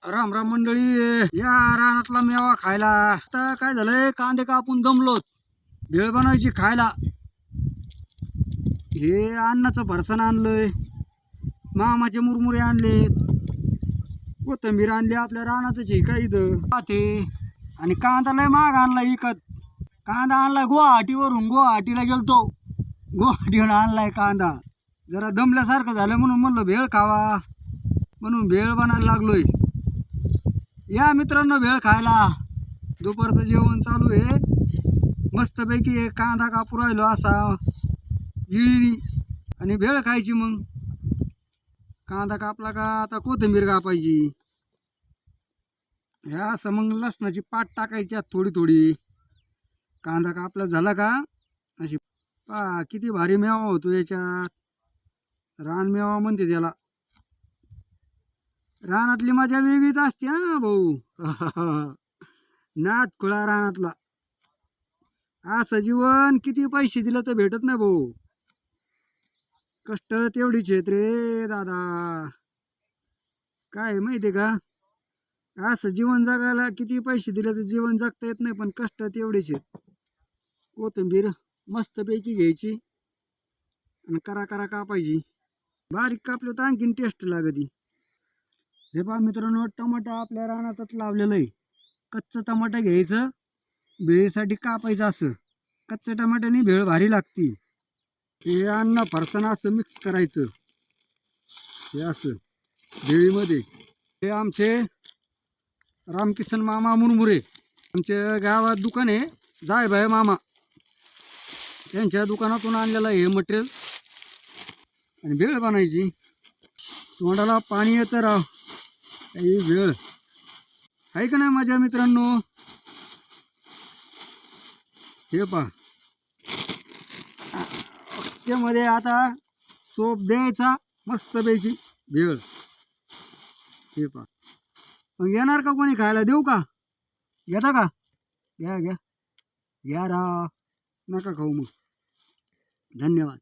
राम राम मंडळी, या रानातला मेवा खायला. आता काय झालंय, कांदे कापून दमलोत, भेळ बनवायची खायला. हे अन्नाचं फरसाण आणलंय, मामाचे मुरमुरे आणले, कोथिंबीर आणली आपल्या रानातच आहे का इथं पाते. आणि कांदा लय महाग आणला विकत. कांदा आणलाय गुवाहाटीवरून, गुवाहाटीला गेलतो, गुवाहाटीहून आणलाय कांदा. जरा दमल्यासारखं झालं म्हणून म्हणलं भेळ खावा, म्हणून भेळ बनायला लागलोय. या मित्रांनो भेळ खायला. दुपारचं जेवण चालू आहे, मस्तपैकी कांदा कापू राहिलो असा इळीनी, आणि भेळ खायची. मग कांदा कापला का आता कोथिंबीर कापायची. ह्या असं मग लसणाची पाट टाकायची थोडी थोडी. कांदा कापला झाला का अशी किती भारी मेवा होतो याच्यात. रान मेवा म्हणते त्याला. रानातली मजा वेगळीच असते हा भाऊ. नाद खुळा रानातला. असं जीवन किती पैसे दिलं तर भेटत नाही भाऊ. कष्ट तेवढीच आहेत रे दादा. काय माहिती का, असं जीवन जगायला किती पैसे दिले तर जीवन जगता येत नाही, पण कष्ट तेवढेच आहेत. कोथिंबीर मस्तपैकी घ्यायची आणि करा करा कापायची. बारीक कापलं तर आणखीन टेस्ट लागती. हे पहा मित्रांनो, टमाटा आपल्या रानातच लावलेलं आहे. कच्चं टमाटा घ्यायचं, भेळीसाठी कापायचं. असं कच्च्या टमाट्याने भेळ भारी लागती. हे अन्न फरसाण असं मिक्स करायचं, हे असं भेळीमध्ये. हे आमचे रामकिसन मामा मुरमुरे, आमच्या गावात दुकान आहे जायभाई मामा, त्यांच्या दुकानातून आणलेलं आहे हे मटेरियल. आणि भेळ बनायची. तोंडाला पाणी येतं राव. ही भेळ आहे का नाही माझ्या मित्रांनो. हे पहा, त्यामध्ये आता सोप द्यायचा मस्तपैकी भेळ. हे पहा, मग येणार का कोणी खायला, देऊ का, घेता का, घ्या घ्या घ्या राव, नका खाऊ मग. धन्यवाद.